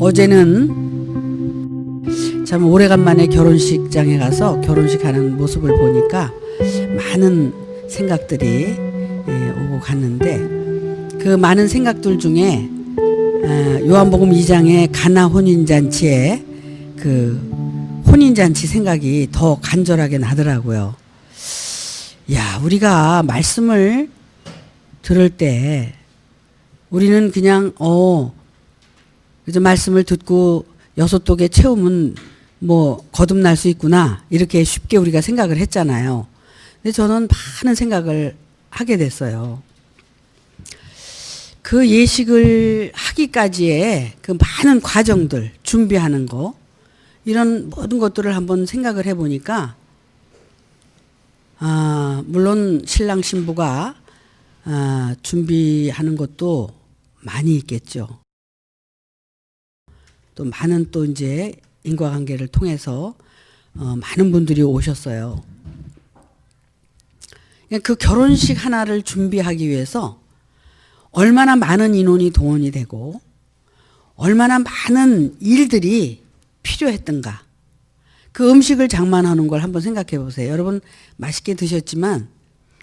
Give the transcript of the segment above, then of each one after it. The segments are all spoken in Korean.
어제는 참 오래간만에 결혼식장에 가서 결혼식 하는 모습을 보니까 많은 생각들이 오고 갔는데, 그 많은 생각들 중에 요한복음 2장의 가나 혼인잔치에 그 혼인잔치 생각이 더 간절하게 나더라고요. 야, 우리가 말씀을 들을 때 우리는 그냥 그래서 말씀을 듣고 6독에 채우면 뭐 거듭날 수 있구나, 이렇게 쉽게 우리가 생각을 했잖아요. 근데 저는 많은 생각을 하게 됐어요. 그 예식을 하기까지의 그 많은 과정들, 준비하는 거, 이런 모든 것들을 한번 생각을 해보니까, 물론 신랑 신부가 준비하는 것도 많이 있겠죠. 또 많은 또 이제 인과관계를 통해서 많은 분들이 오셨어요. 그 결혼식 하나를 준비하기 위해서 얼마나 많은 인원이 동원이 되고 얼마나 많은 일들이 필요했던가. 그 음식을 장만하는 걸 한번 생각해 보세요. 여러분 맛있게 드셨지만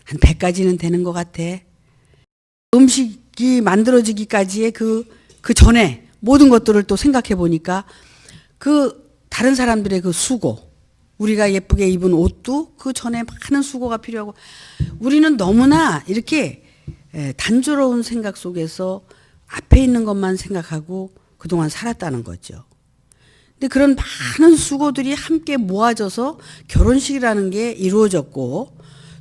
한 100가지는 되는 것 같아. 음식이 만들어지기까지의 그 전에 모든 것들을 또 생각해 보니까 그 다른 사람들의 그 수고, 우리가 예쁘게 입은 옷도 그 전에 많은 수고가 필요하고, 우리는 너무나 이렇게 단조로운 생각 속에서 앞에 있는 것만 생각하고 그동안 살았다는 거죠. 근데 그런 많은 수고들이 함께 모아져서 결혼식이라는 게 이루어졌고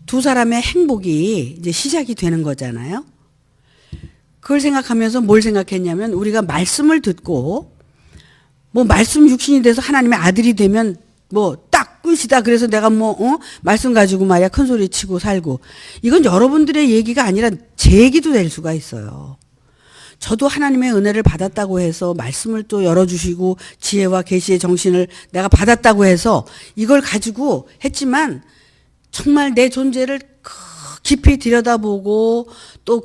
두 사람의 행복이 이제 시작이 되는 거잖아요. 그걸 생각하면서 뭘 생각했냐면, 우리가 말씀을 듣고 뭐 말씀 육신이 돼서 하나님의 아들이 되면 뭐 딱 끝이다, 그래서 내가 말씀 가지고 말이야 큰 소리 치고 살고, 이건 여러분들의 얘기가 아니라 제 얘기도 될 수가 있어요. 저도 하나님의 은혜를 받았다고 해서 말씀을 또 열어주시고 지혜와 계시의 정신을 내가 받았다고 해서 이걸 가지고 했지만, 정말 내 존재를 깊이 들여다보고 또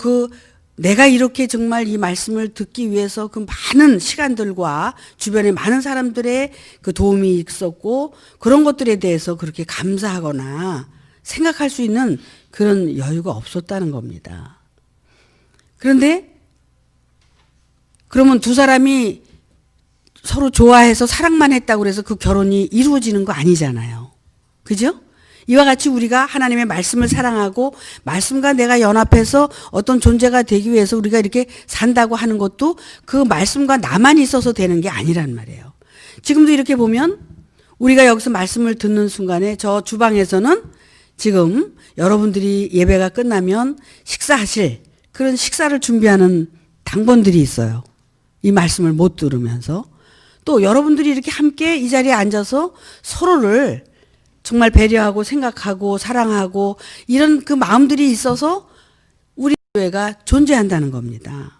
내가 이렇게 정말 이 말씀을 듣기 위해서 그 많은 시간들과 주변에 많은 사람들의 그 도움이 있었고, 그런 것들에 대해서 그렇게 감사하거나 생각할 수 있는 그런 여유가 없었다는 겁니다. 그런데 그러면 두 사람이 서로 좋아해서 사랑만 했다고 해서 그 결혼이 이루어지는 거 아니잖아요. 그죠? 이와 같이 우리가 하나님의 말씀을 사랑하고 말씀과 내가 연합해서 어떤 존재가 되기 위해서 우리가 이렇게 산다고 하는 것도 그 말씀과 나만 있어서 되는 게 아니란 말이에요. 지금도 이렇게 보면 우리가 여기서 말씀을 듣는 순간에 저 주방에서는 지금 여러분들이 예배가 끝나면 식사하실 그런 식사를 준비하는 당번들이 있어요. 이 말씀을 못 들으면서. 또 여러분들이 이렇게 함께 이 자리에 앉아서 서로를 정말 배려하고 생각하고 사랑하고 이런 그 마음들이 있어서 우리 교회가 존재한다는 겁니다.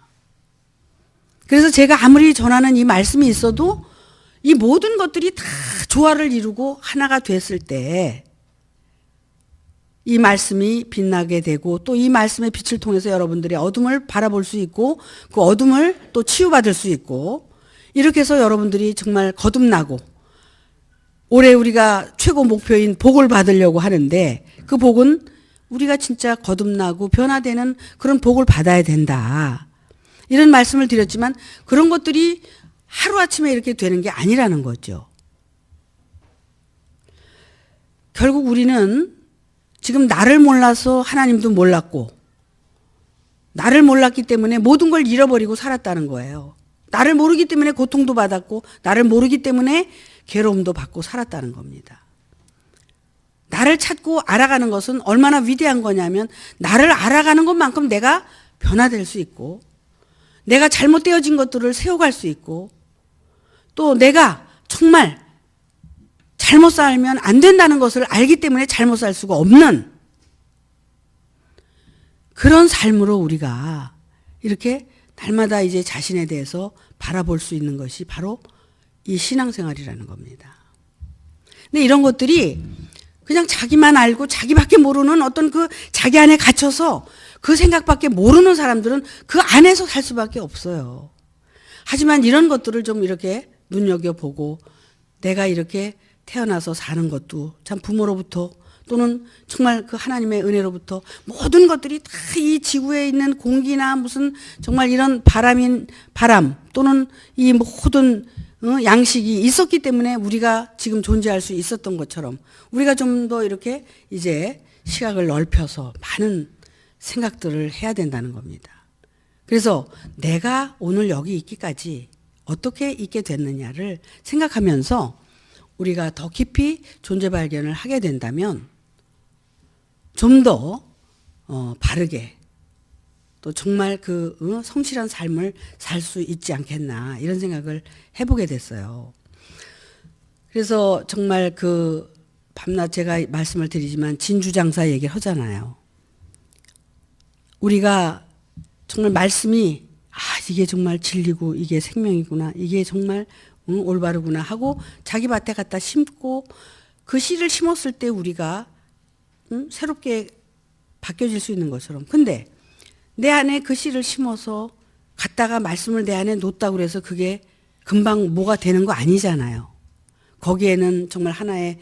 그래서 제가 아무리 전하는 이 말씀이 있어도 이 모든 것들이 다 조화를 이루고 하나가 됐을 때 이 말씀이 빛나게 되고, 또 이 말씀의 빛을 통해서 여러분들의 어둠을 바라볼 수 있고 그 어둠을 또 치유받을 수 있고, 이렇게 해서 여러분들이 정말 거듭나고, 올해 우리가 최고 목표인 복을 받으려고 하는데 그 복은 우리가 진짜 거듭나고 변화되는 그런 복을 받아야 된다, 이런 말씀을 드렸지만 그런 것들이 하루아침에 이렇게 되는 게 아니라는 거죠. 결국 우리는 지금 나를 몰라서 하나님도 몰랐고, 나를 몰랐기 때문에 모든 걸 잃어버리고 살았다는 거예요. 나를 모르기 때문에 고통도 받았고 나를 모르기 때문에 괴로움도 받고 살았다는 겁니다. 나를 찾고 알아가는 것은 얼마나 위대한 거냐면, 나를 알아가는 것만큼 내가 변화될 수 있고, 내가 잘못되어진 것들을 세워갈 수 있고, 또 내가 정말 잘못 살면 안 된다는 것을 알기 때문에 잘못 살 수가 없는 그런 삶으로 우리가 이렇게 날마다 이제 자신에 대해서 바라볼 수 있는 것이 바로 이 신앙생활이라는 겁니다. 근데 이런 것들이 그냥 자기만 알고 자기밖에 모르는 어떤 그 자기 안에 갇혀서 그 생각밖에 모르는 사람들은 그 안에서 살 수밖에 없어요. 하지만 이런 것들을 좀 이렇게 눈여겨보고 내가 이렇게 태어나서 사는 것도 참 부모로부터 또는 정말 그 하나님의 은혜로부터 모든 것들이 다 이 지구에 있는 공기나 무슨 정말 이런 바람 또는 이 모든 양식이 있었기 때문에 우리가 지금 존재할 수 있었던 것처럼 우리가 좀 더 이렇게 이제 시각을 넓혀서 많은 생각들을 해야 된다는 겁니다. 그래서 내가 오늘 여기 있기까지 어떻게 있게 됐느냐를 생각하면서 우리가 더 깊이 존재 발견을 하게 된다면 좀 더 바르게 또 정말 그 성실한 삶을 살 수 있지 않겠나 이런 생각을 해보게 됐어요. 그래서 정말 그 밤낮 제가 말씀을 드리지만 진주장사 얘기를 하잖아요. 우리가 정말 말씀이 이게 정말 진리고 이게 생명이구나 이게 정말 올바르구나 하고 자기 밭에 갖다 심고 그 씨를 심었을 때 우리가 새롭게 바뀌어질 수 있는 것처럼 근데 내 안에 그 씨를 심어서 갖다가 말씀을 내 안에 놓다고 그래서 그게 금방 뭐가 되는 거 아니잖아요. 거기에는 정말 하나의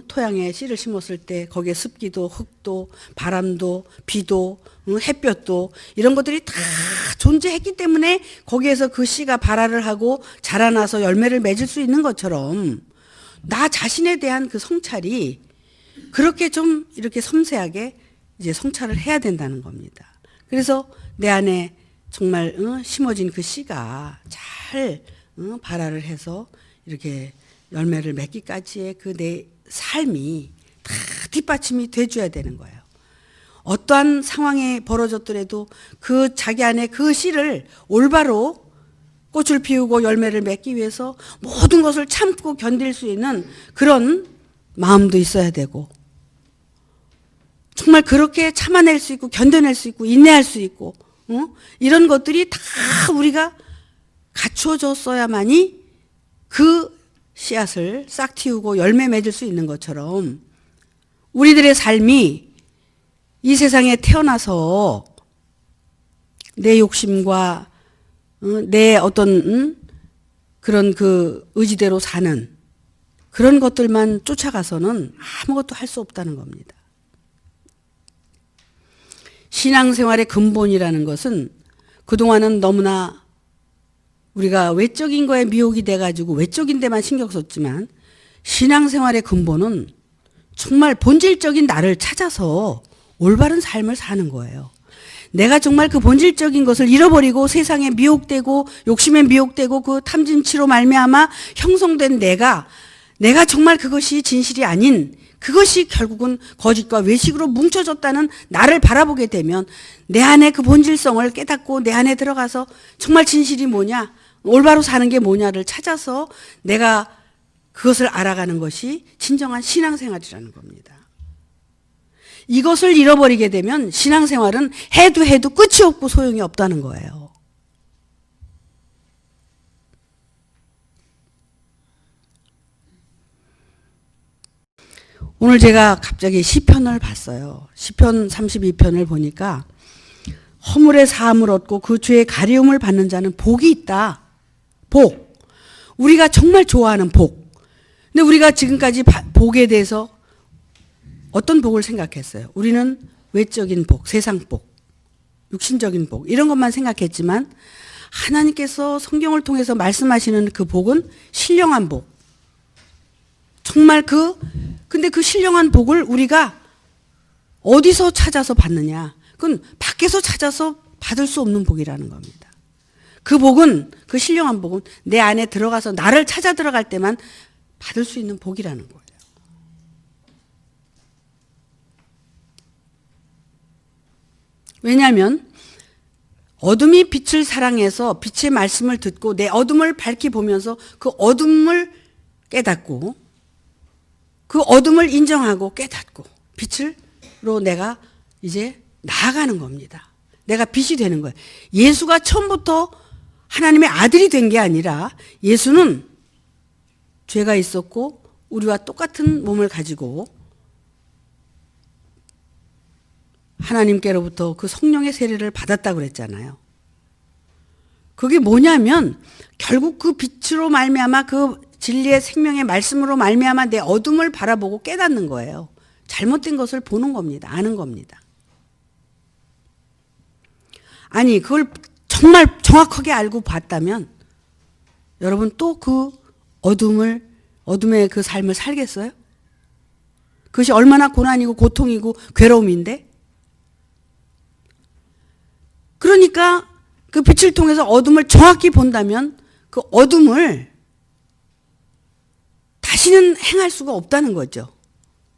토양에 씨를 심었을 때 거기에 습기도 흙도 바람도 비도 햇볕도 이런 것들이 다 존재했기 때문에 거기에서 그 씨가 발화를 하고 자라나서 열매를 맺을 수 있는 것처럼 나 자신에 대한 그 성찰이 그렇게 좀 이렇게 섬세하게 이제 성찰을 해야 된다는 겁니다. 그래서 내 안에 정말 심어진 그 씨가 잘 발화를 해서 이렇게 열매를 맺기까지의 그 내 삶이 다 뒷받침이 돼줘야 되는 거예요. 어떠한 상황이 벌어졌더라도 그 자기 안에 그 씨를 올바로 꽃을 피우고 열매를 맺기 위해서 모든 것을 참고 견딜 수 있는 그런 마음도 있어야 되고 정말 그렇게 참아낼 수 있고 견뎌낼 수 있고 인내할 수 있고 이런 것들이 다 우리가 갖춰졌어야만이 그 씨앗을 싹 틔우고 열매 맺을 수 있는 것처럼 우리들의 삶이 이 세상에 태어나서 내 욕심과 내 어떤 그런 그 의지대로 사는 그런 것들만 쫓아가서는 아무것도 할 수 없다는 겁니다. 신앙생활의 근본이라는 것은 그동안은 너무나 우리가 외적인 거에 미혹이 돼가지고 외적인 데만 신경 썼지만 신앙생활의 근본은 정말 본질적인 나를 찾아서 올바른 삶을 사는 거예요. 내가 정말 그 본질적인 것을 잃어버리고 세상에 미혹되고 욕심에 미혹되고 그 탐진치로 말미암아 형성된 내가 정말 그것이 진실이 아닌 그것이 결국은 거짓과 외식으로 뭉쳐졌다는 나를 바라보게 되면 내 안에 그 본질성을 깨닫고 내 안에 들어가서 정말 진실이 뭐냐 올바로 사는 게 뭐냐를 찾아서 내가 그것을 알아가는 것이 진정한 신앙생활이라는 겁니다. 이것을 잃어버리게 되면 신앙생활은 해도 끝이 없고 소용이 없다는 거예요. 오늘 제가 갑자기 시편을 봤어요. 시편 32편을 보니까 허물의 사함을 얻고 그 죄의 가리움을 받는 자는 복이 있다. 복. 우리가 정말 좋아하는 복. 근데 우리가 지금까지 복에 대해서 어떤 복을 생각했어요? 우리는 외적인 복, 세상 복, 육신적인 복 이런 것만 생각했지만 하나님께서 성경을 통해서 말씀하시는 그 복은 신령한 복. 정말 근데 그 신령한 복을 우리가 어디서 찾아서 받느냐? 그건 밖에서 찾아서 받을 수 없는 복이라는 겁니다. 그 복은, 그 신령한 복은 내 안에 들어가서 나를 찾아 들어갈 때만 받을 수 있는 복이라는 거예요. 왜냐하면 어둠이 빛을 사랑해서 빛의 말씀을 듣고 내 어둠을 밝히 보면서 그 어둠을 깨닫고 그 어둠을 인정하고 깨닫고 빛으로 내가 이제 나아가는 겁니다. 내가 빛이 되는 거예요. 예수가 처음부터 하나님의 아들이 된 게 아니라 예수는 죄가 있었고 우리와 똑같은 몸을 가지고 하나님께로부터 그 성령의 세례를 받았다고 그랬잖아요. 그게 뭐냐면 결국 그 빛으로 말미암아 그 진리의 생명의 말씀으로 말미암아 내 어둠을 바라보고 깨닫는 거예요. 잘못된 것을 보는 겁니다. 아는 겁니다. 아니 그걸 정말 정확하게 알고 봤다면 여러분 또 그 어둠의 그 삶을 살겠어요? 그것이 얼마나 고난이고 고통이고 괴로움인데? 그러니까 그 빛을 통해서 어둠을 정확히 본다면 그 어둠을 다시는 행할 수가 없다는 거죠.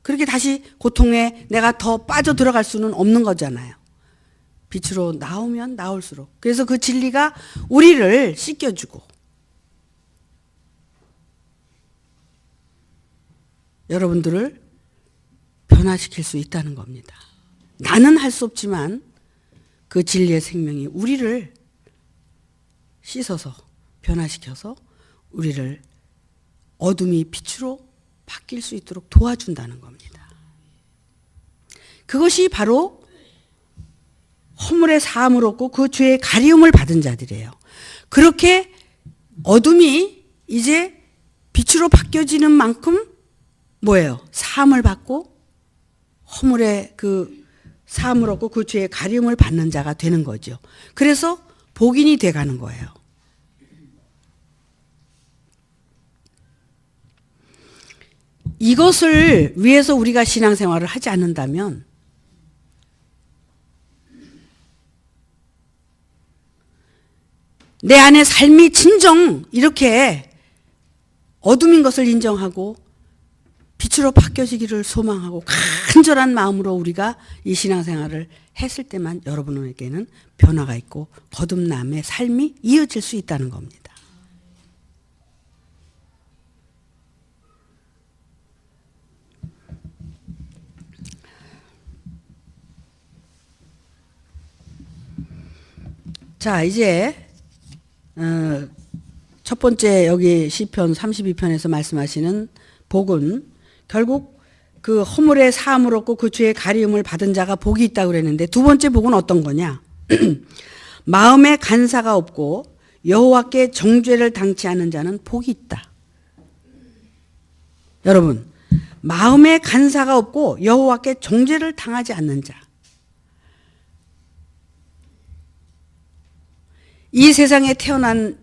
그렇게 다시 고통에 내가 더 빠져 들어갈 수는 없는 거잖아요. 빛으로 나오면 나올수록. 그래서 그 진리가 우리를 씻겨주고 여러분들을 변화시킬 수 있다는 겁니다. 나는 할 수 없지만 그 진리의 생명이 우리를 씻어서 변화시켜서 우리를 어둠이 빛으로 바뀔 수 있도록 도와준다는 겁니다. 그것이 바로 허물의 사함을 얻고 그 죄의 가리움을 받은 자들이에요. 그렇게 어둠이 이제 빛으로 바뀌어지는 만큼 뭐예요? 사함을 받고 허물의 그 사함을 얻고 그 죄의 가리움을 받는 자가 되는 거죠. 그래서 복인이 돼가는 거예요. 이것을 위해서 우리가 신앙생활을 하지 않는다면 내 안의 삶이 진정 이렇게 어둠인 것을 인정하고 빛으로 바뀌어지기를 소망하고 간절한 마음으로 우리가 이 신앙생활을 했을 때만 여러분에게는 변화가 있고 거듭남의 삶이 이어질 수 있다는 겁니다. 자, 이제 첫 번째 여기 시편 32편에서 말씀하시는 복은 결국 그 허물의 사함을 얻고 그 죄의 가리움을 받은 자가 복이 있다고 그랬는데 두 번째 복은 어떤 거냐? 마음에 간사가 없고 여호와께 정죄를 당치 않은 자는 복이 있다. 여러분, 마음에 간사가 없고 여호와께 정죄를 당하지 않는 자. 이 세상에 태어난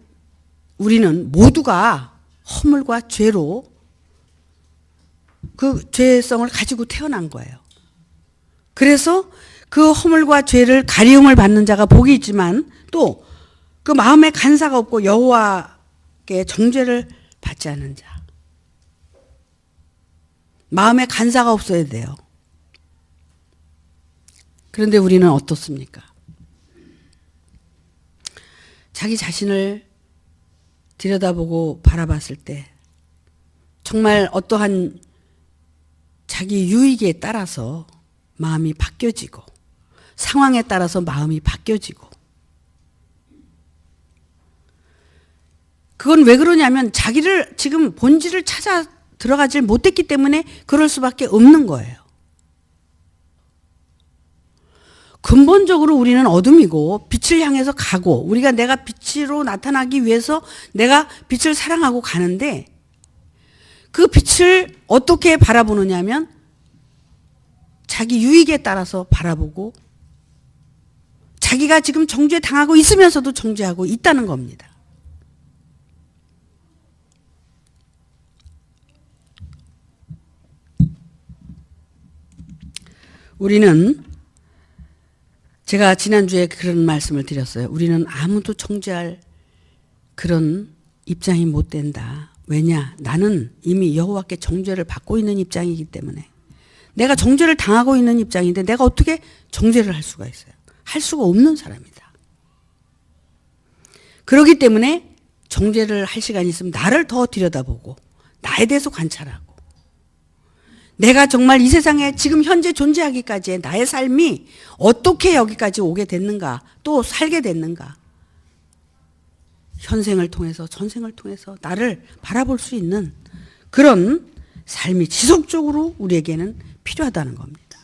우리는 모두가 허물과 죄로 그 죄성을 가지고 태어난 거예요. 그래서 그 허물과 죄를 가리움을 받는 자가 복이 있지만 또 그 마음에 간사가 없고 여호와께 정죄를 받지 않는 자. 마음에 간사가 없어야 돼요. 그런데 우리는 어떻습니까? 자기 자신을 들여다보고 바라봤을 때 정말 어떠한 자기 유익에 따라서 마음이 바뀌어지고 상황에 따라서 마음이 바뀌어지고 그건 왜 그러냐면 자기를 지금 본질을 찾아 들어가질 못했기 때문에 그럴 수밖에 없는 거예요. 근본적으로 우리는 어둠이고 빛을 향해서 가고 우리가 내가 빛으로 나타나기 위해서 내가 빛을 사랑하고 가는데 그 빛을 어떻게 바라보느냐면 자기 유익에 따라서 바라보고 자기가 지금 정죄당하고 있으면서도 정죄하고 있다는 겁니다. 우리는 제가 지난주에 그런 말씀을 드렸어요. 우리는 아무도 정죄할 그런 입장이 못 된다. 왜냐? 나는 이미 여호와께 정죄를 받고 있는 입장이기 때문에 내가 정죄를 당하고 있는 입장인데 내가 어떻게 정죄를 할 수가 있어요? 할 수가 없는 사람이다. 그렇기 때문에 정죄를 할 시간이 있으면 나를 더 들여다보고 나에 대해서 관찰하고 내가 정말 이 세상에 지금 현재 존재하기까지의 나의 삶이 어떻게 여기까지 오게 됐는가 또 살게 됐는가 현생을 통해서 전생을 통해서 나를 바라볼 수 있는 그런 삶이 지속적으로 우리에게는 필요하다는 겁니다.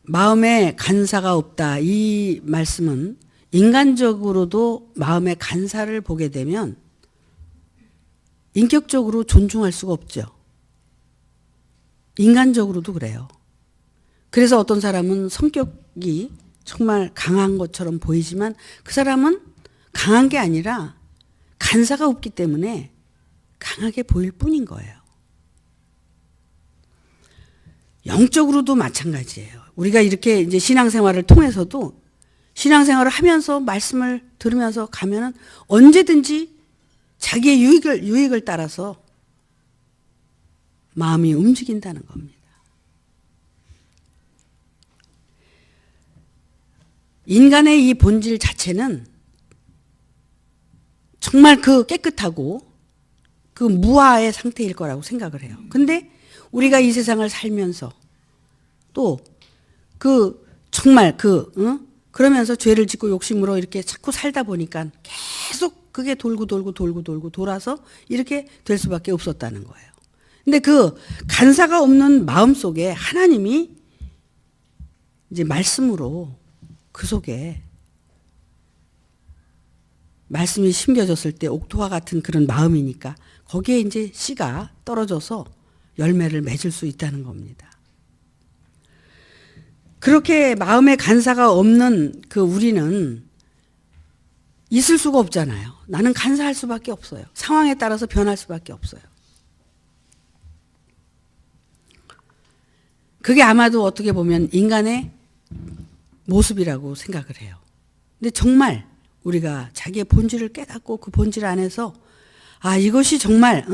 마음에 간사가 없다. 이 말씀은 인간적으로도 마음의 간사를 보게 되면 인격적으로 존중할 수가 없죠. 인간적으로도 그래요. 그래서 어떤 사람은 성격이 정말 강한 것처럼 보이지만 그 사람은 강한 게 아니라 간사가 없기 때문에 강하게 보일 뿐인 거예요. 영적으로도 마찬가지예요. 우리가 이렇게 이제 신앙생활을 통해서도 신앙생활을 하면서 말씀을 들으면서 가면은 언제든지 자기의 유익을 따라서 마음이 움직인다는 겁니다. 인간의 이 본질 자체는 정말 그 깨끗하고 그 무아의 상태일 거라고 생각을 해요. 근데 우리가 이 세상을 살면서 또 정말 그러면서 죄를 짓고 욕심으로 이렇게 자꾸 살다 보니까 계속 그게 돌고 돌아서 이렇게 될 수밖에 없었다는 거예요. 근데 그 간사가 없는 마음 속에 하나님이 이제 말씀으로 그 속에 말씀이 심겨졌을 때 옥토와 같은 그런 마음이니까 거기에 이제 씨가 떨어져서 열매를 맺을 수 있다는 겁니다. 그렇게 마음에 간사가 없는 그 우리는 있을 수가 없잖아요. 나는 간사할 수밖에 없어요. 상황에 따라서 변할 수밖에 없어요. 그게 아마도 어떻게 보면 인간의 모습이라고 생각을 해요. 근데 정말 우리가 자기의 본질을 깨닫고 그 본질 안에서 이것이 정말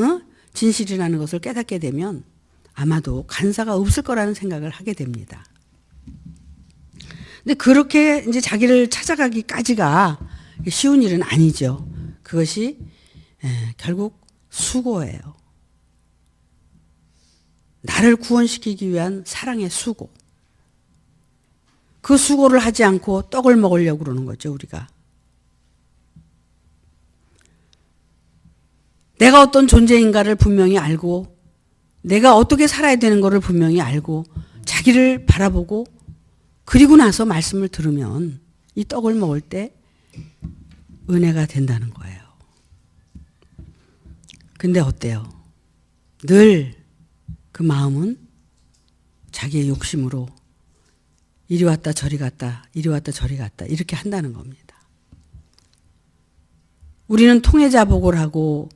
진실이라는 것을 깨닫게 되면 아마도 간사가 없을 거라는 생각을 하게 됩니다. 근데 그렇게 이제 자기를 찾아가기까지가 쉬운 일은 아니죠. 그것이 결국 수고예요. 나를 구원시키기 위한 사랑의 수고. 그 수고를 하지 않고 떡을 먹으려고 그러는 거죠, 우리가. 내가 어떤 존재인가를 분명히 알고 내가 어떻게 살아야 되는 것을 분명히 알고 자기를 바라보고 그리고 나서 말씀을 들으면 이 떡을 먹을 때 은혜가 된다는 거예요. 근데 어때요? 늘 그 마음은 자기의 욕심으로 이리 왔다 저리 갔다 이리 왔다 저리 갔다 이렇게 한다는 겁니다. 우리는 통해자복을 하고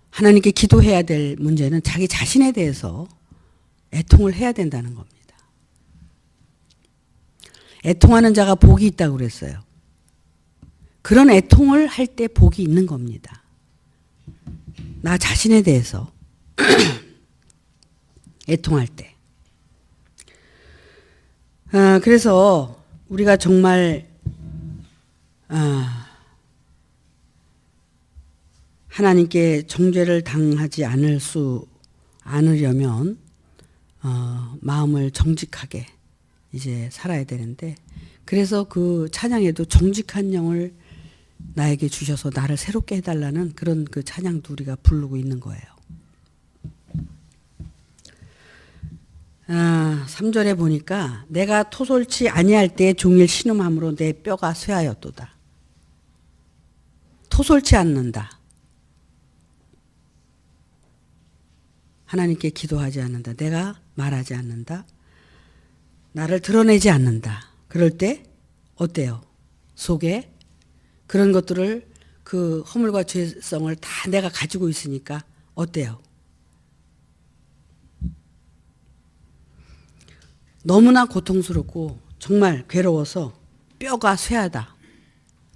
하나님께 기도해야 될 문제는 자기 자신에 대해서 애통을 해야 된다는 겁니다. 애통하는 자가 복이 있다고 그랬어요. 그런 애통을 할 때 복이 있는 겁니다. 나 자신에 대해서 애통할 때. 그래서 우리가 정말 하나님께 정죄를 당하지 않으려면 마음을 정직하게 이제 살아야 되는데 그래서 그 찬양에도 정직한 영을 나에게 주셔서 나를 새롭게 해달라는 그런 그 찬양도 우리가 부르고 있는 거예요. 3절에 보니까 내가 토솔치 아니할 때에 종일 신음함으로 내 뼈가 쇠하였도다. 토솔치 않는다. 하나님께 기도하지 않는다. 내가 말하지 않는다. 나를 드러내지 않는다. 그럴 때 어때요? 속에 그런 것들을 그 허물과 죄성을 다 내가 가지고 있으니까 어때요? 너무나 고통스럽고 정말 괴로워서 뼈가 쇠하다.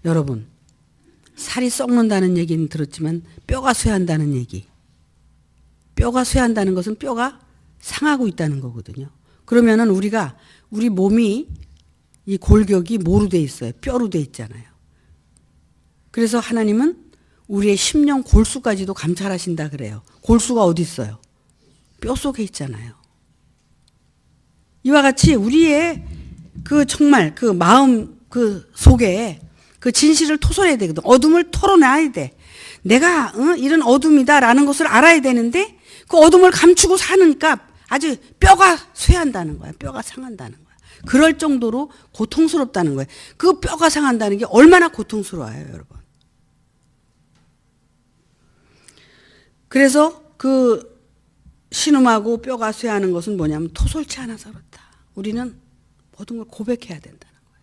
여러분, 살이 썩는다는 얘기는 들었지만 뼈가 쇠한다는 얘기. 뼈가 쇠한다는 것은 뼈가 상하고 있다는 거거든요. 그러면은 우리 몸이 이 골격이 뭐로 돼 있어요? 뼈로 돼 있잖아요. 그래서 하나님은 우리의 심령 골수까지도 감찰하신다 그래요. 골수가 어디 있어요? 뼈 속에 있잖아요. 이와 같이 우리의 그 정말 그 마음 그 속에 그 진실을 토설해야 되거든. 어둠을 털어놔야 돼. 내가 이런 어둠이다라는 것을 알아야 되는데 그 어둠을 감추고 사니까 아주 뼈가 쇠한다는 거야. 뼈가 상한다는 거야. 그럴 정도로 고통스럽다는 거예요. 그 뼈가 상한다는 게 얼마나 고통스러워요, 여러분. 그래서 그 신음하고 뼈가 쇠하는 것은 뭐냐면 토솔치 않아서 그렇다. 우리는 모든 걸 고백해야 된다는 거예요.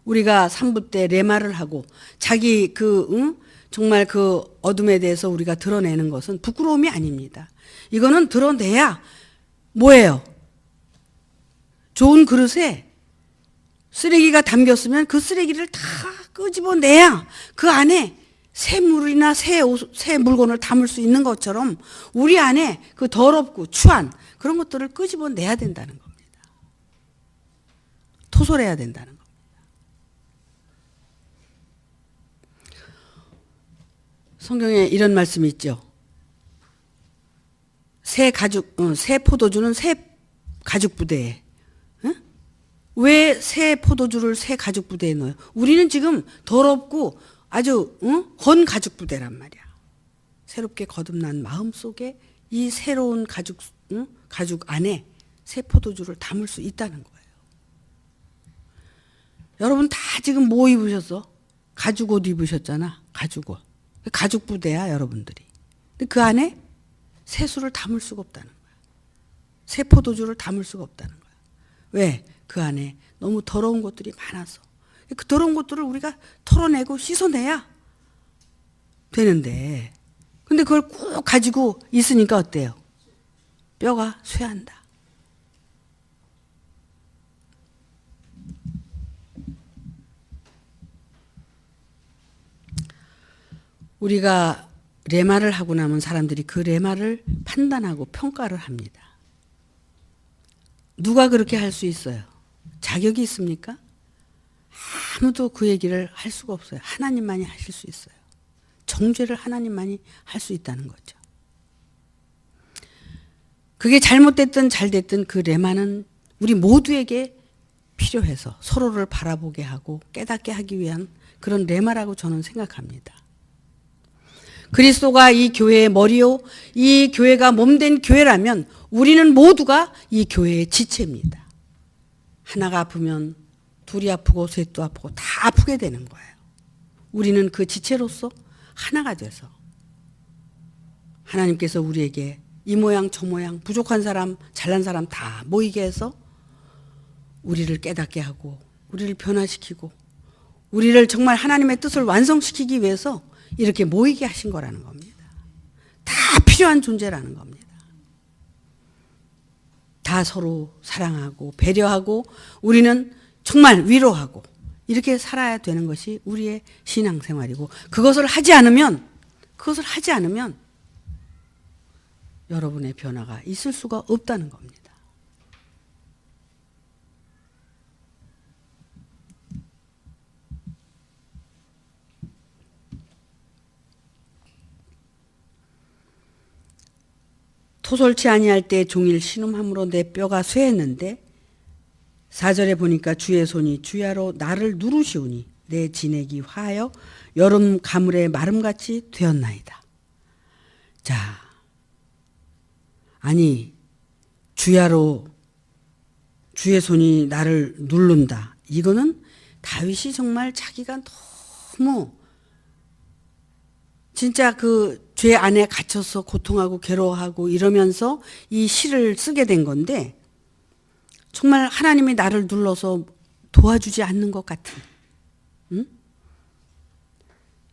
우리가 3부 때 레마를 하고 자기 정말 그 어둠에 대해서 우리가 드러내는 것은 부끄러움이 아닙니다. 이거는 드러내야 뭐예요? 좋은 그릇에 쓰레기가 담겼으면 그 쓰레기를 다 끄집어내야 그 안에 새 물이나 새 물건을 담을 수 있는 것처럼 우리 안에 그 더럽고 추한 그런 것들을 끄집어내야 된다는 겁니다. 토설해야 된다는 겁니다. 성경에 이런 말씀이 있죠. 새 포도주는 새 가죽 부대에. 왜 새 포도주를 새 가죽 부대에 넣어요? 우리는 지금 더럽고 아주 헌 가죽 부대란 말이야. 새롭게 거듭난 마음 속에 이 새로운 가죽 안에 새 포도주를 담을 수 있다는 거예요. 여러분 다 지금 뭐 입으셨어? 가죽 옷 입으셨잖아. 가죽 옷. 가죽 부대야, 여러분들이. 근데 그 안에 새수를 담을 수가 없다는 거야. 새 포도주를 담을 수가 없다는 거야. 왜? 그 안에 너무 더러운 것들이 많아서. 그 더러운 것들을 우리가 털어내고 씻어내야 되는데, 근데 그걸 꼭 가지고 있으니까 어때요? 뼈가 쇠한다. 우리가 레마를 하고 나면 사람들이 그 레마를 판단하고 평가를 합니다. 누가 그렇게 할 수 있어요? 자격이 있습니까? 아무도 그 얘기를 할 수가 없어요. 하나님만이 하실 수 있어요. 정죄를 하나님만이 할 수 있다는 거죠. 그게 잘못됐든 잘됐든 그 레마는 우리 모두에게 필요해서 서로를 바라보게 하고 깨닫게 하기 위한 그런 레마라고 저는 생각합니다. 그리스도가 이 교회의 머리요, 이 교회가 몸된 교회라면 우리는 모두가 이 교회의 지체입니다. 하나가 아프면 둘이 아프고 셋도 아프고 다 아프게 되는 거예요. 우리는 그 지체로서 하나가 돼서 하나님께서 우리에게 이 모양 저 모양 부족한 사람 잘난 사람 다 모이게 해서 우리를 깨닫게 하고 우리를 변화시키고 우리를 정말 하나님의 뜻을 완성시키기 위해서 이렇게 모이게 하신 거라는 겁니다. 다 필요한 존재라는 겁니다. 다 서로 사랑하고 배려하고 우리는 정말 위로하고 이렇게 살아야 되는 것이 우리의 신앙생활이고 그것을 하지 않으면 여러분의 변화가 있을 수가 없다는 겁니다. 토솔치 아니할 때 종일 신음함으로 내 뼈가 쇠했는데 4절에 보니까 주의 손이 주야로 나를 누르시오니 내 진액이 화하여 여름 가물의 마름같이 되었나이다. 자, 아니 주야로 주의 손이 나를 누른다. 이거는 다윗이 정말 자기가 너무 진짜 그 죄 안에 갇혀서 고통하고 괴로워하고 이러면서 이 시를 쓰게 된 건데 정말 하나님이 나를 눌러서 도와주지 않는 것 같은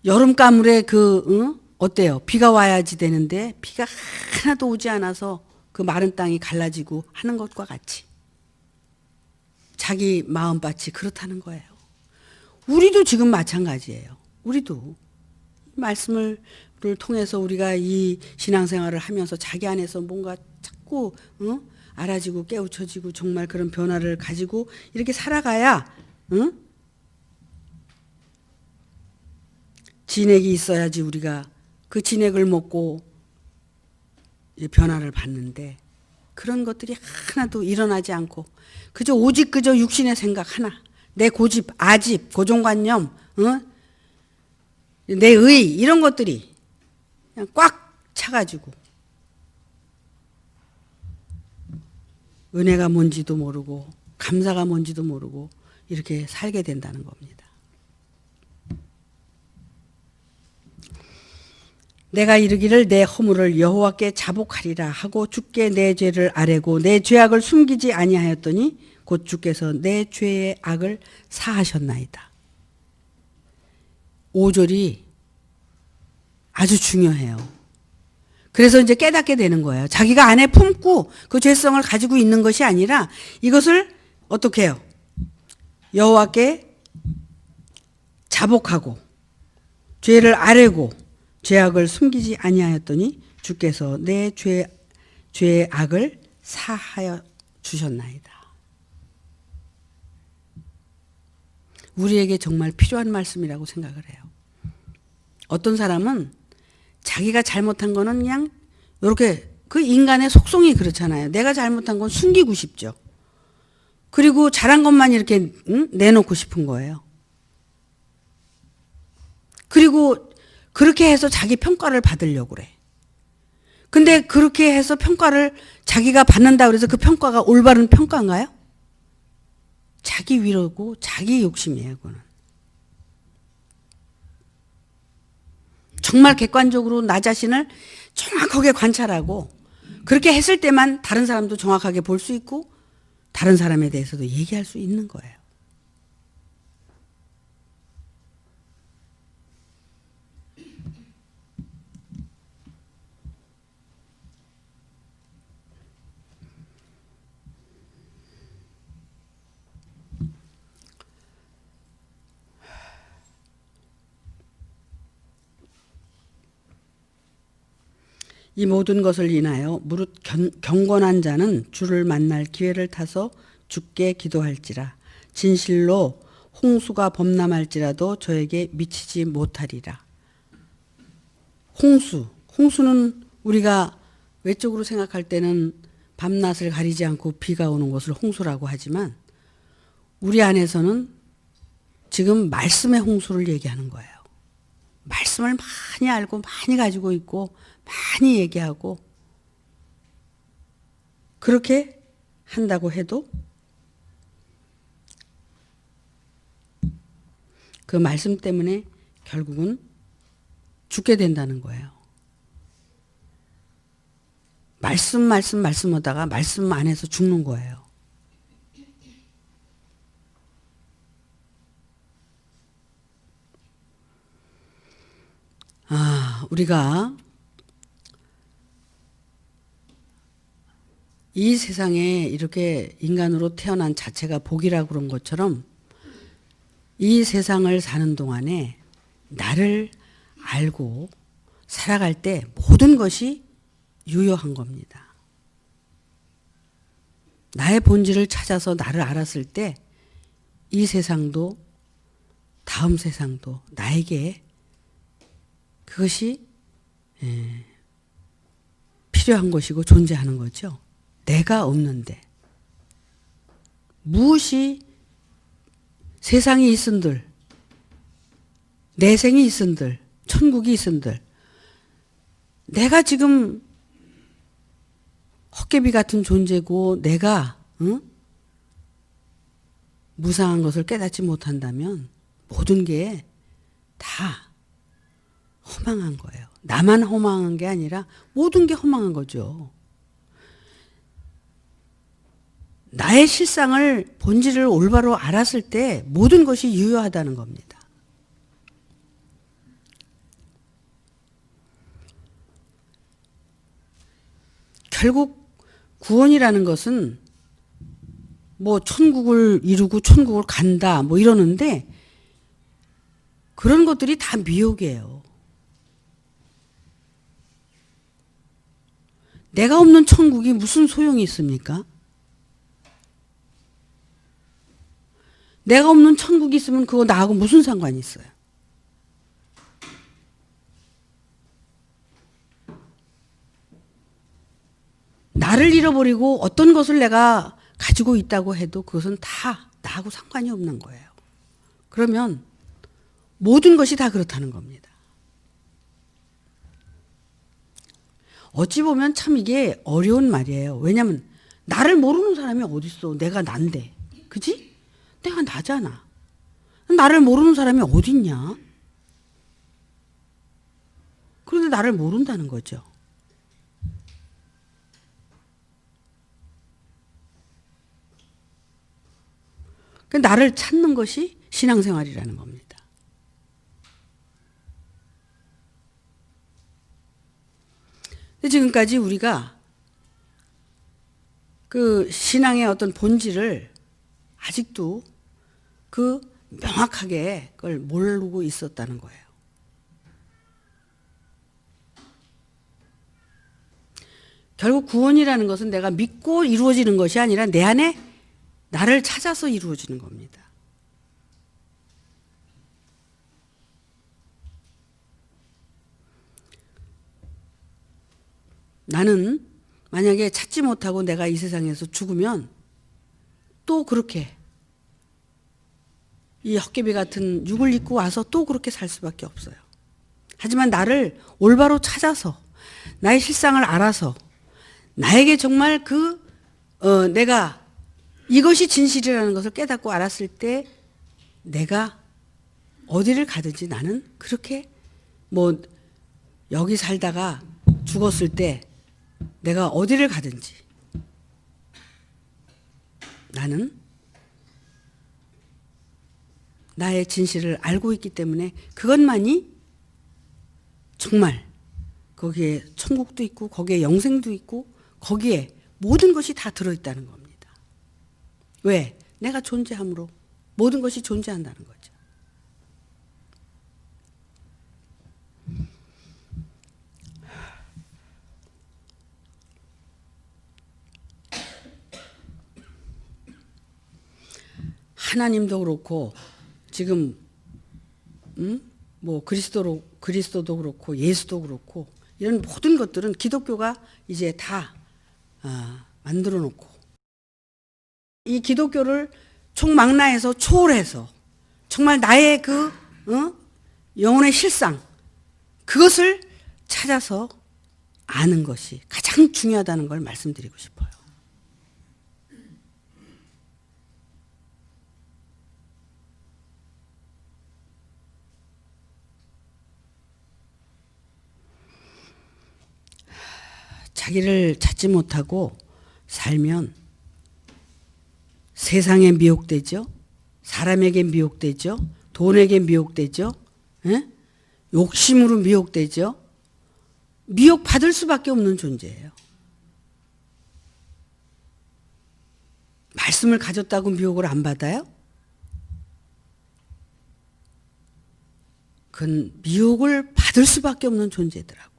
여름가물에 어때요? 비가 와야지 되는데 비가 하나도 오지 않아서 그 마른 땅이 갈라지고 하는 것과 같이 자기 마음밭이 그렇다는 거예요. 우리도 지금 마찬가지예요. 우리도 말씀을 통해서 우리가 이 신앙생활을 하면서 자기 안에서 뭔가 자꾸 알아지고 깨우쳐지고 정말 그런 변화를 가지고 이렇게 살아가야 진액이 있어야지 우리가 그 진액을 먹고 변화를 받는데 그런 것들이 하나도 일어나지 않고 오직 그저 육신의 생각 하나 내 고집, 아집, 고정관념 내 의 이런 것들이 그냥 꽉 차가지고 은혜가 뭔지도 모르고 감사가 뭔지도 모르고 이렇게 살게 된다는 겁니다. 내가 이르기를 내 허물을 여호와께 자복하리라 하고 주께 내 죄를 아뢰고 내 죄악을 숨기지 아니하였더니 곧 주께서 내 죄의 악을 사하셨나이다. 5절이 아주 중요해요. 그래서 이제 깨닫게 되는 거예요. 자기가 안에 품고 그 죄성을 가지고 있는 것이 아니라 이것을 어떻게 해요? 여호와께 자복하고 죄를 아뢰고 죄악을 숨기지 아니하였더니 주께서 내 죄의 악을 사하여 주셨나이다. 우리에게 정말 필요한 말씀이라고 생각을 해요. 어떤 사람은 자기가 잘못한 거는 그냥 이렇게 그 인간의 속성이 그렇잖아요. 내가 잘못한 건 숨기고 싶죠. 그리고 잘한 것만 이렇게 내놓고 싶은 거예요. 그리고 그렇게 해서 자기 평가를 받으려고 그래. 근데 그렇게 해서 평가를 자기가 받는다고 해서 그 평가가 올바른 평가인가요? 자기 위로고 자기 욕심이에요, 그거는. 정말 객관적으로 나 자신을 정확하게 관찰하고 그렇게 했을 때만 다른 사람도 정확하게 볼 수 있고 다른 사람에 대해서도 얘기할 수 있는 거예요. 이 모든 것을 인하여 무릇 경건한 자는 주를 만날 기회를 타서 주께 기도할지라. 진실로 홍수가 범람할지라도 저에게 미치지 못하리라. 홍수는 우리가 외적으로 생각할 때는 밤낮을 가리지 않고 비가 오는 것을 홍수라고 하지만 우리 안에서는 지금 말씀의 홍수를 얘기하는 거예요. 말씀을 많이 알고 많이 가지고 있고 많이 얘기하고 그렇게 한다고 해도 그 말씀 때문에 결국은 죽게 된다는 거예요. 말씀하다가 말씀 안에서 죽는 거예요. 우리가 이 세상에 이렇게 인간으로 태어난 자체가 복이라고 그런 것처럼 이 세상을 사는 동안에 나를 알고 살아갈 때 모든 것이 유효한 겁니다. 나의 본질을 찾아서 나를 알았을 때 이 세상도 다음 세상도 나에게 그것이 필요한 것이고 존재하는 거죠. 내가 없는데 무엇이 세상이 있은들 내생이 있은들 천국이 있은들 내가 지금 헛개비 같은 존재고 내가 무상한 것을 깨닫지 못한다면 모든 게 다 허망한 거예요. 나만 허망한 게 아니라 모든 게 허망한 거죠. 나의 실상을 본질을 올바로 알았을 때 모든 것이 유효하다는 겁니다. 결국 구원이라는 것은 뭐 천국을 이루고 천국을 간다 뭐 이러는데 그런 것들이 다 미혹이에요. 내가 없는 천국이 무슨 소용이 있습니까? 내가 없는 천국이 있으면 그거 나하고 무슨 상관이 있어요? 나를 잃어버리고 어떤 것을 내가 가지고 있다고 해도 그것은 다 나하고 상관이 없는 거예요. 그러면 모든 것이 다 그렇다는 겁니다. 어찌 보면 참 이게 어려운 말이에요. 왜냐하면 나를 모르는 사람이 어딨어. 내가 난데. 그지? 내가 나잖아. 나를 모르는 사람이 어딨냐? 그런데 나를 모른다는 거죠. 나를 찾는 것이 신앙생활이라는 겁니다. 근데 지금까지 우리가 그 신앙의 어떤 본질을 아직도 그 명확하게 그걸 모르고 있었다는 거예요. 결국 구원이라는 것은 내가 믿고 이루어지는 것이 아니라 내 안에 나를 찾아서 이루어지는 겁니다. 나는 만약에 찾지 못하고 내가 이 세상에서 죽으면 또 그렇게 이 헛개비 같은 육을 입고 와서 또 그렇게 살 수밖에 없어요. 하지만 나를 올바로 찾아서 나의 실상을 알아서 나에게 정말 내가 이것이 진실이라는 것을 깨닫고 알았을 때 내가 어디를 가든지 나는 그렇게 여기 살다가 죽었을 때 내가 어디를 가든지 나는 나의 진실을 알고 있기 때문에 그것만이 정말 거기에 천국도 있고 거기에 영생도 있고 거기에 모든 것이 다 들어있다는 겁니다. 왜? 내가 존재함으로 모든 것이 존재한다는 거죠. 하나님도 그렇고 지금 그리스도도 그렇고 예수도 그렇고 이런 모든 것들은 기독교가 이제 다 만들어 놓고 이 기독교를 총망라해서 초월해서 정말 나의 영혼의 실상 그것을 찾아서 아는 것이 가장 중요하다는 걸 말씀드리고 싶어요. 자기를 찾지 못하고 살면 세상에 미혹되죠. 사람에게 미혹되죠. 돈에게 미혹되죠. 에? 욕심으로 미혹되죠. 미혹받을 수밖에 없는 존재예요. 말씀을 가졌다고 미혹을 안 받아요? 그건 미혹을 받을 수밖에 없는 존재더라고.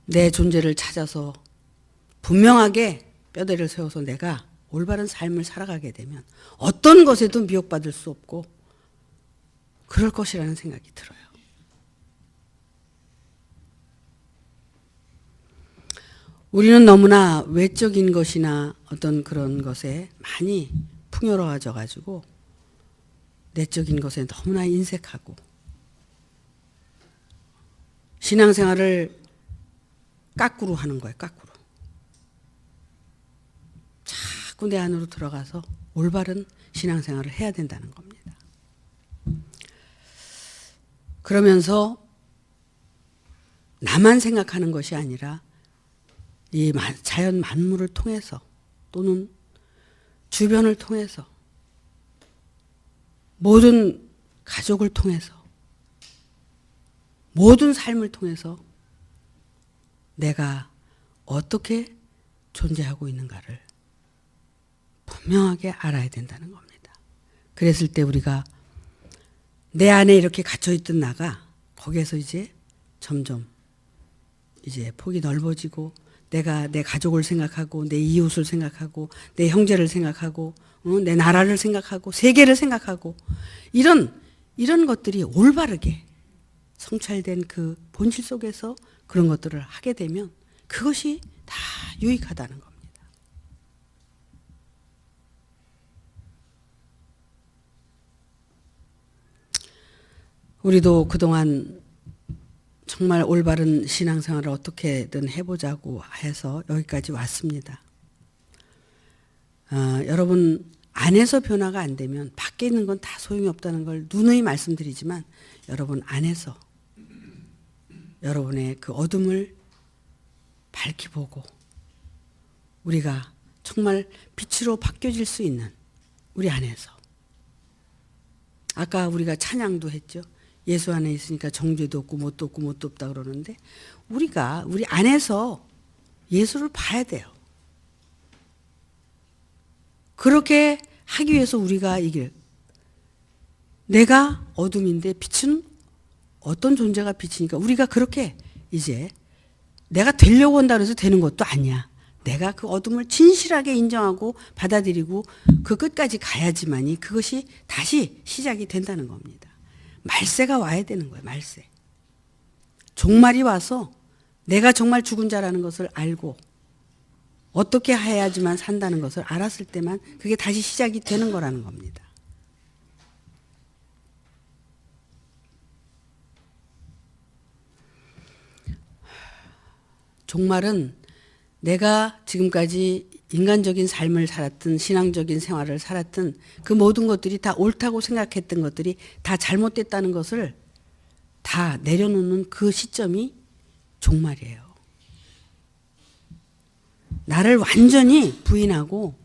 내 존재를 찾아서 분명하게 뼈대를 세워서 내가 올바른 삶을 살아가게 되면 어떤 것에도 미혹받을 수 없고 그럴 것이라는 생각이 들어요. 우리는 너무나 외적인 것이나 어떤 그런 것에 많이 풍요로워져 가지고 내적인 것에 너무나 인색하고 신앙생활을 까꾸로 하는 거예요. 까꾸로. 자꾸 내 안으로 들어가서 올바른 신앙생활을 해야 된다는 겁니다. 그러면서 나만 생각하는 것이 아니라 이 자연 만물을 통해서 또는 주변을 통해서 모든 가족을 통해서 모든 삶을 통해서 내가 어떻게 존재하고 있는가를 분명하게 알아야 된다는 겁니다. 그랬을 때 우리가 내 안에 이렇게 갇혀있던 나가 거기에서 이제 점점 이제 폭이 넓어지고 내가 내 가족을 생각하고 내 이웃을 생각하고 내 형제를 생각하고 내 나라를 생각하고 세계를 생각하고 이런 것들이 올바르게 성찰된 그 본질 속에서 그런 것들을 하게 되면 그것이 다 유익하다는 겁니다. 우리도 그동안 정말 올바른 신앙생활을 어떻게든 해보자고 해서 여기까지 왔습니다. 여러분 안에서 변화가 안 되면 밖에 있는 건 다 소용이 없다는 걸 누누이 말씀드리지만 여러분 안에서 여러분의 그 어둠을 밝히 보고 우리가 정말 빛으로 바뀌어질 수 있는 우리 안에서 아까 우리가 찬양도 했죠. 예수 안에 있으니까 정죄도 없고 뭣도 없고 뭣도 없다 그러는데 우리가 우리 안에서 예수를 봐야 돼요. 그렇게 하기 위해서 우리가 내가 어둠인데 빛은 어떤 존재가 빛이니까 우리가 그렇게 이제 내가 되려고 한다 그래서 되는 것도 아니야. 내가 그 어둠을 진실하게 인정하고 받아들이고 그 끝까지 가야지만이 그것이 다시 시작이 된다는 겁니다. 말세가 와야 되는 거예요. 말세. 종말이 와서 내가 정말 죽은 자라는 것을 알고 어떻게 해야지만 산다는 것을 알았을 때만 그게 다시 시작이 되는 거라는 겁니다. 종말은 내가 지금까지 인간적인 삶을 살았든 신앙적인 생활을 살았든 그 모든 것들이 다 옳다고 생각했던 것들이 다 잘못됐다는 것을 다 내려놓는 그 시점이 종말이에요. 나를 완전히 부인하고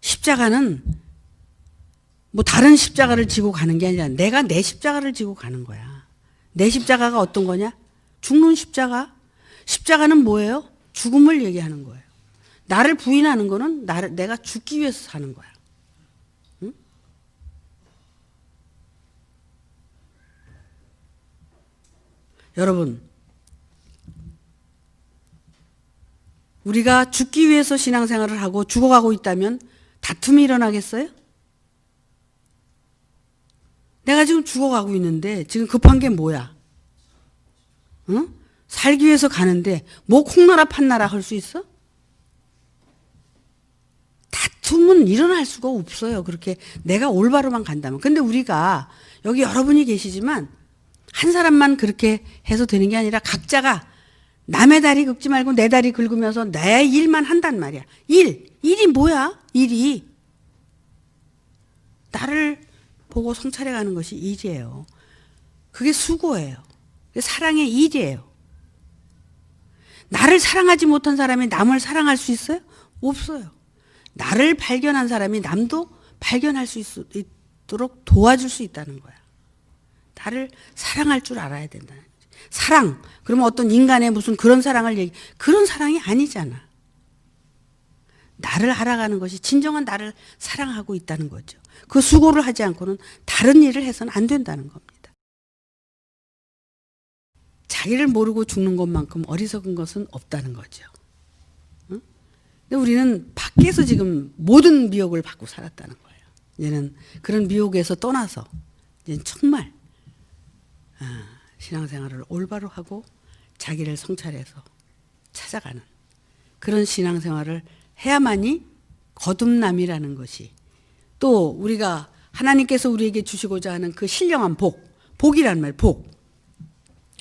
십자가는 뭐 다른 십자가를 지고 가는 게 아니라 내가 내 십자가를 지고 가는 거야. 내 십자가가 어떤 거냐? 죽는 십자가. 십자가는 뭐예요? 죽음을 얘기하는 거예요. 나를 부인하는 거는 내가 죽기 위해서 사는 거야. 응? 여러분, 우리가 죽기 위해서 신앙생활을 하고 죽어가고 있다면 다툼이 일어나겠어요? 내가 지금 죽어가고 있는데 지금 급한 게 뭐야? 응? 살기 위해서 가는데 뭐 콩나라 판나라 할 수 있어? 다툼은 일어날 수가 없어요. 그렇게 내가 올바로만 간다면. 근데 우리가 여기 여러분이 계시지만 한 사람만 그렇게 해서 되는 게 아니라 각자가 남의 다리 긁지 말고 내 다리 긁으면서 내 일만 한단 말이야. 일이 뭐야? 일이 나를 보고 성찰해가는 것이 일이에요. 그게 수고예요. 그게 사랑의 일이에요. 나를 사랑하지 못한 사람이 남을 사랑할 수 있어요? 없어요. 나를 발견한 사람이 남도 발견할 수 있도록 도와줄 수 있다는 거야. 나를 사랑할 줄 알아야 된다는 거지. 사랑, 그러면 어떤 인간의 무슨 그런 사랑을 그런 사랑이 아니잖아. 나를 알아가는 것이 진정한 나를 사랑하고 있다는 거죠. 그 수고를 하지 않고는 다른 일을 해서는 안 된다는 겁니다. 자기를 모르고 죽는 것만큼 어리석은 것은 없다는 거죠. 응? 근데 우리는 밖에서 지금 모든 미혹을 받고 살았다는 거예요. 이제는 그런 미혹에서 떠나서 이제 정말 신앙생활을 올바로 하고 자기를 성찰해서 찾아가는 그런 신앙생활을 해야만이 거듭남이라는 것이 또 우리가 하나님께서 우리에게 주시고자 하는 그 신령한 복이라는 말, 복.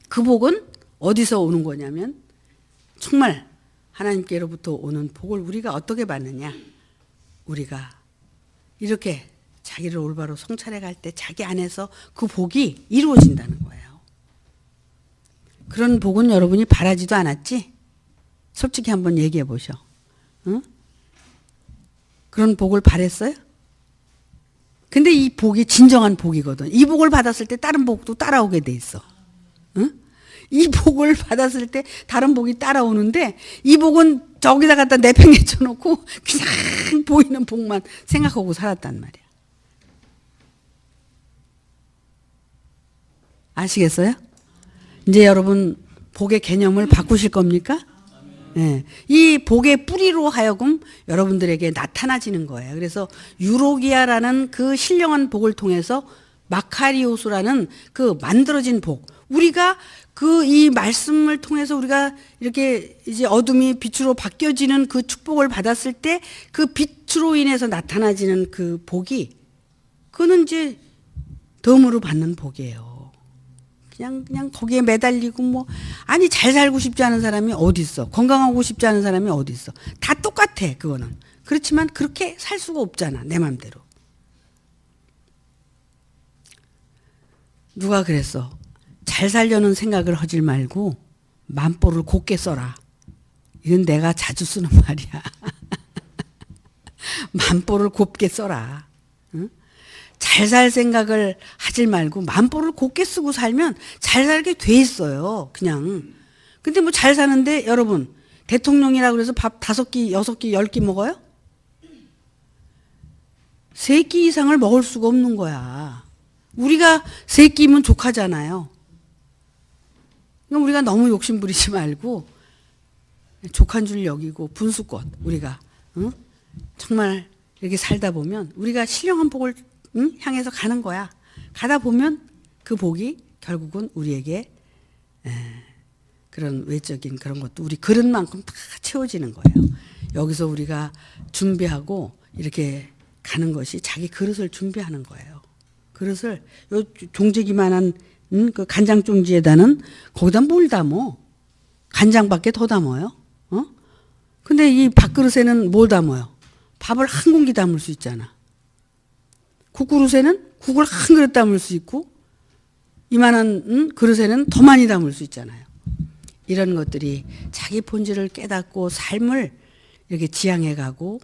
그 복은 어디서 오는 거냐면 정말 하나님께로부터 오는 복을 우리가 어떻게 받느냐. 우리가 이렇게 자기를 올바로 성찰해 갈 때 자기 안에서 그 복이 이루어진다는 거예요. 그런 복은 여러분이 바라지도 않았지? 솔직히 한번 얘기해 보셔. 응? 그런 복을 바랬어요? 근데 이 복이 진정한 복이거든. 이 복을 받았을 때 다른 복도 따라오게 돼 있어. 응? 이 복을 받았을 때 다른 복이 따라오는데 이 복은 저기다 갖다 내팽개쳐 놓고 그냥 보이는 복만 생각하고 살았단 말이야. 아시겠어요? 이제 여러분 복의 개념을 바꾸실 겁니까? 네. 이 복의 뿌리로 하여금 여러분들에게 나타나지는 거예요. 그래서 유로기아라는 그 신령한 복을 통해서 마카리오스라는 그 만들어진 복. 우리가 그 이 말씀을 통해서 우리가 이렇게 이제 어둠이 빛으로 바뀌어지는 그 축복을 받았을 때 그 빛으로 인해서 나타나지는 그 복이 그는 이제 덤으로 받는 복이에요. 그냥 거기에 매달리고 뭐 아니 잘 살고 싶지 않은 사람이 어디 있어? 건강하고 싶지 않은 사람이 어디 있어? 다 똑같아 그거는. 그렇지만 그렇게 살 수가 없잖아 내 맘대로. 누가 그랬어? 잘 살려는 생각을 하지 말고 만보를 곱게 써라. 이건 내가 자주 쓰는 말이야. 만보를 곱게 써라. 응? 잘 살 생각을 하지 말고 만보를 곱게 쓰고 살면 잘 살게 돼 있어요. 그냥. 근데 뭐 잘 사는데 여러분 대통령이라 그래서 밥 5끼, 6끼, 10끼 먹어요? 3끼 이상을 먹을 수가 없는 거야. 우리가 3끼면 족하잖아요. 그럼 우리가 너무 욕심 부리지 말고 족한 줄 여기고 분수꽃 우리가 응? 정말 이렇게 살다 보면 우리가 신령한 복을 향해서 가는 거야. 가다 보면 그 복이 결국은 우리에게 그런 외적인 그런 것도 우리 그릇만큼 다 채워지는 거예요. 여기서 우리가 준비하고 이렇게 가는 것이 자기 그릇을 준비하는 거예요. 그릇을 요 종지기만한 그 간장 종지에다는 거기다 뭘 담어? 간장밖에 더 담아요. 어? 근데 이 밥그릇에는 뭘 담아요? 밥을 한 공기 담을 수 있잖아. 국그릇에는 국을 한 그릇 담을 수 있고 이만한 그릇에는 더 많이 담을 수 있잖아요. 이런 것들이 자기 본질을 깨닫고 삶을 이렇게 지향해 가고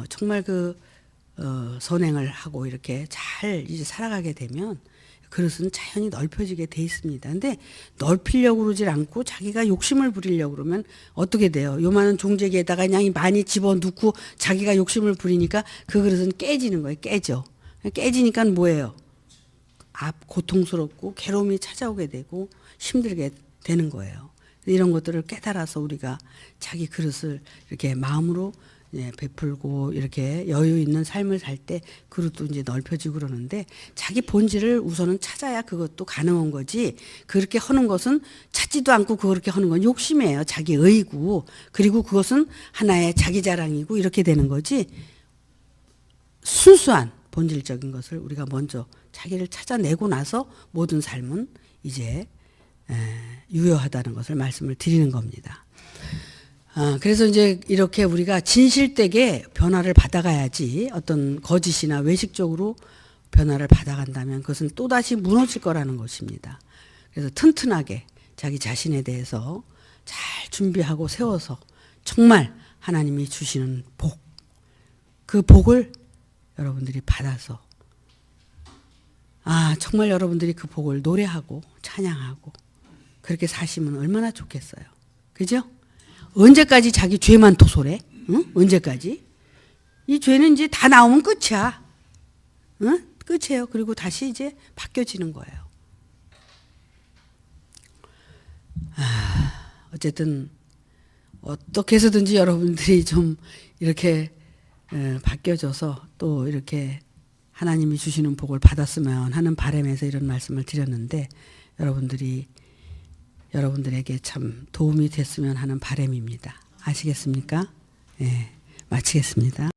정말 선행을 하고 이렇게 잘 이제 살아가게 되면 그릇은 자연히 넓혀지게 돼 있습니다. 근데 넓히려고 그러질 않고 자기가 욕심을 부리려고 그러면 어떻게 돼요? 요만한 종재기에다가 그냥 많이 집어넣고 자기가 욕심을 부리니까 그 그릇은 깨지는 거예요. 깨져. 깨지니까 뭐예요? 고통스럽고 괴로움이 찾아오게 되고 힘들게 되는 거예요. 이런 것들을 깨달아서 우리가 자기 그릇을 이렇게 마음으로 베풀고 이렇게 여유 있는 삶을 살 때 그릇도 이제 넓혀지고 그러는데 자기 본질을 우선은 찾아야 그것도 가능한 거지. 그렇게 하는 것은 찾지도 않고 그렇게 하는 건 욕심이에요. 자기 의고. 그리고 그것은 하나의 자기 자랑이고 이렇게 되는 거지. 순수한 본질적인 것을 우리가 먼저 자기를 찾아내고 나서 모든 삶은 이제 유효하다는 것을 말씀을 드리는 겁니다. 그래서 이제 이렇게 우리가 진실되게 변화를 받아가야지 어떤 거짓이나 외식적으로 변화를 받아간다면 그것은 또다시 무너질 거라는 것입니다. 그래서 튼튼하게 자기 자신에 대해서 잘 준비하고 세워서 정말 하나님이 주시는 복, 그 복을 여러분들이 받아서 정말 여러분들이 그 복을 노래하고 찬양하고 그렇게 사시면 얼마나 좋겠어요. 그죠? 언제까지 자기 죄만 토설해? 응? 언제까지? 이 죄는 이제 다 나오면 끝이야. 응? 끝이에요. 그리고 다시 이제 바뀌어지는 거예요. 어쨌든 어떻게 해서든지 여러분들이 좀 이렇게 바뀌어져서 또 이렇게 하나님이 주시는 복을 받았으면 하는 바람에서 이런 말씀을 드렸는데 여러분들에게 참 도움이 됐으면 하는 바람입니다. 아시겠습니까? 예, 마치겠습니다.